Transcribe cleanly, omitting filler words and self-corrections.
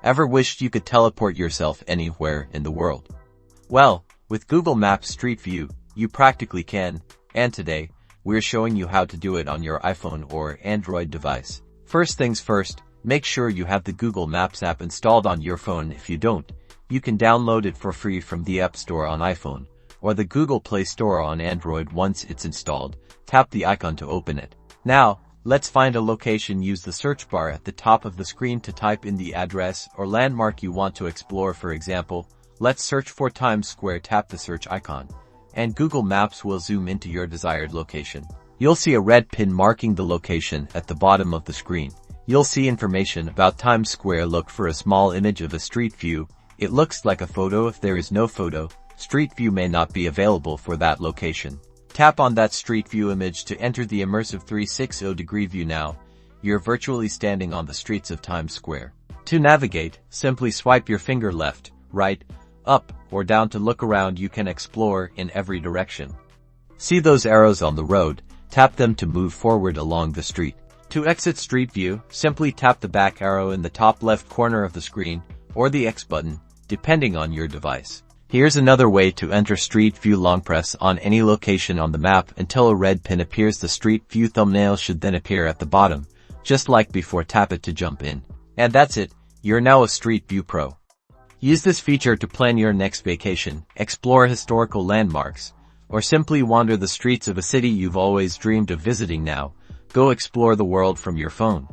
Ever wished you could teleport yourself anywhere in the world? Well, with Google Maps Street View, you practically can, and today, we're showing you how to do it on your iPhone or Android device. First things first, make sure you have the Google Maps app installed on your phone. If you don't, you can download it for free from the App Store on iPhone, or the Google Play Store on Android. Once it's installed, tap the icon to open it. Now, let's find a location. Use the search bar at the top of the screen to type in the address or landmark you want to explore. For example, let's search for Times Square. Tap the search icon, and Google Maps will zoom into your desired location. You'll see a red pin marking the location at the bottom of the screen. You'll see information about Times Square. Look for a small image of a street view. It looks like a photo. If there is no photo, Street View may not be available for that location. Tap on that Street View image to enter the immersive 360-degree view. Now, you're virtually standing on the streets of Times Square. To navigate, simply swipe your finger left, right, up, or down to look around. You can explore in every direction. See those arrows on the road? Tap them to move forward along the street. To exit Street View, simply tap the back arrow in the top left corner of the screen, or the X button, depending on your device. Here's another way to enter Street View. Long press on any location on the map until a red pin appears. The Street View thumbnail should then appear at the bottom, just like before. Tap it to jump in. And that's it, you're now a Street View pro. Use this feature to plan your next vacation, explore historical landmarks, or simply wander the streets of a city you've always dreamed of visiting. Now, go explore the world from your phone.